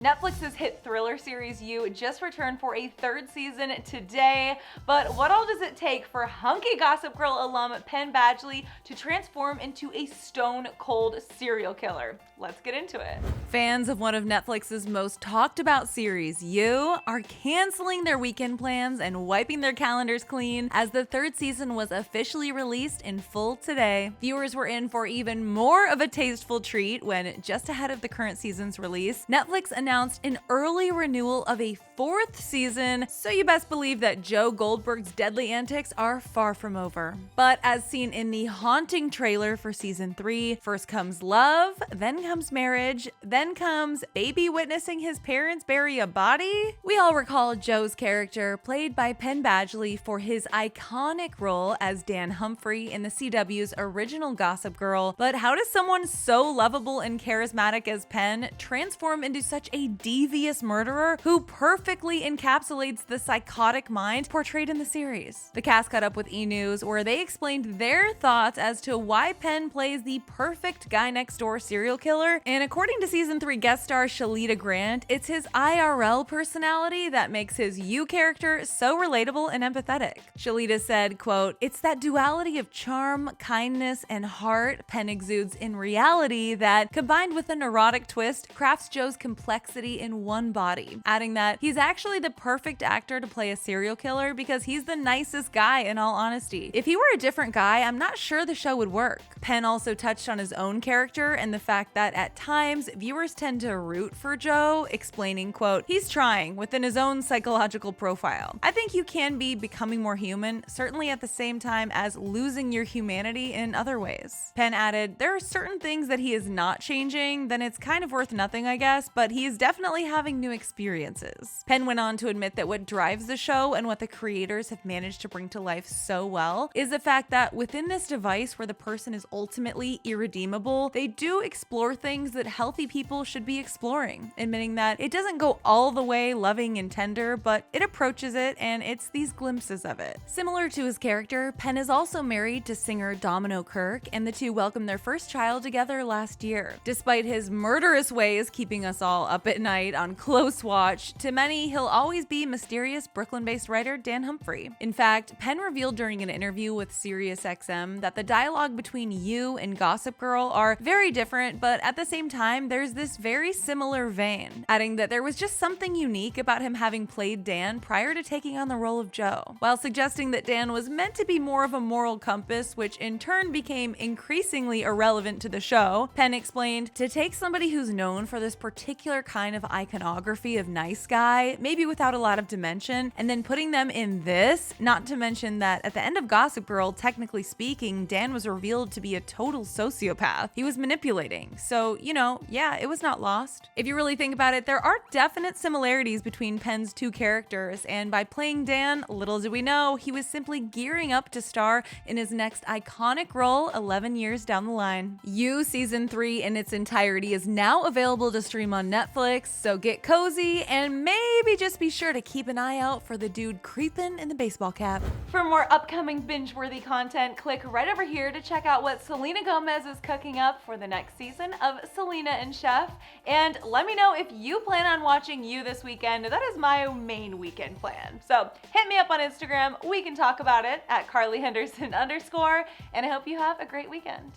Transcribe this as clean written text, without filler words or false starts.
Netflix's hit thriller series You just returned for a third season today, but what all does it take for hunky Gossip Girl alum Penn Badgley to transform into a stone-cold serial killer? Let's get into it. Fans of one of Netflix's most talked about series, You, are canceling their weekend plans and wiping their calendars clean as the third season was officially released in full today. Viewers were in for even more of a tasteful treat when, just ahead of the current season's release, Netflix announced an early renewal of a fourth season, so you best believe that Joe Goldberg's deadly antics are far from over. But as seen in the haunting trailer for season 3, first comes love, then comes marriage, then comes baby witnessing his parents bury a body. We all recall Joe's character, played by Penn Badgley, for his iconic role as Dan Humphrey in the CW's original Gossip Girl, but how does someone so lovable and charismatic as Penn transform into such a devious murderer who perfectly encapsulates the psychotic mind portrayed in the series? The cast caught up with E! News, where they explained their thoughts as to why Penn plays the perfect guy next door serial killer, and according to season 3 guest star Shalita Grant, it's his IRL personality that makes his You character so relatable and empathetic. Shalita said, quote, "It's that duality of charm, kindness, and heart Penn exudes in reality that, combined with a neurotic twist, crafts Joe's complexity in one body," adding that he's actually the perfect actor to play a serial killer because he's the nicest guy in all honesty. If he were a different guy, I'm not sure the show would work. Penn also touched on his own character and the fact that at times viewers tend to root for Joe, explaining, quote, "He's trying within his own psychological profile. I think you can be becoming more human, certainly at the same time as losing your humanity in other ways." Penn added, "There are certain things that he is not changing, then it's kind of worth nothing, I guess, but he is definitely having new experiences." Penn went on to admit that what drives the show and what the creators have managed to bring to life so well is the fact that within this device where the person is ultimately irredeemable, they do explore things that healthy people should be exploring, admitting that it doesn't go all the way loving and tender, but it approaches it, and it's these glimpses of it. Similar to his character, Penn is also married to singer Domino Kirk, and the two welcomed their first child together last year. Despite his murderous ways keeping us all up at night on close watch, to many, he'll always be mysterious Brooklyn-based writer Dan Humphrey. In fact, Penn revealed during an interview with SiriusXM that the dialogue between You and Gossip Girl are very different, but at the same time, there's this very similar vein, adding that there was just something unique about him having played Dan prior to taking on the role of Joe, while suggesting that Dan was meant to be more of a moral compass, which in turn became increasingly irrelevant to the show. Penn explained, "To take somebody who's known for this particular kind of iconography of nice guy, maybe without a lot of dimension, and then putting them in this, not to mention that at the end of Gossip Girl, technically speaking, Dan was revealed to be a total sociopath. He was manipulating. So, yeah, it was not lost." If you really think about it, there are definite similarities between Penn's two characters, and by playing Dan, little did we know, he was simply gearing up to star in his next iconic role 11 years down the line. You Season 3 in its entirety is now available to stream on Netflix, so get cozy and maybe just be sure to keep an eye out for the dude creeping in the baseball cap. For more upcoming binge-worthy content, click right over here to check out what Selena Gomez is cooking up for the next season of Selena and Chef. And let me know if you plan on watching You this weekend. That is my main weekend plan. So hit me up on Instagram. We can talk about it at @CarlyHenderson_. And I hope you have a great weekend.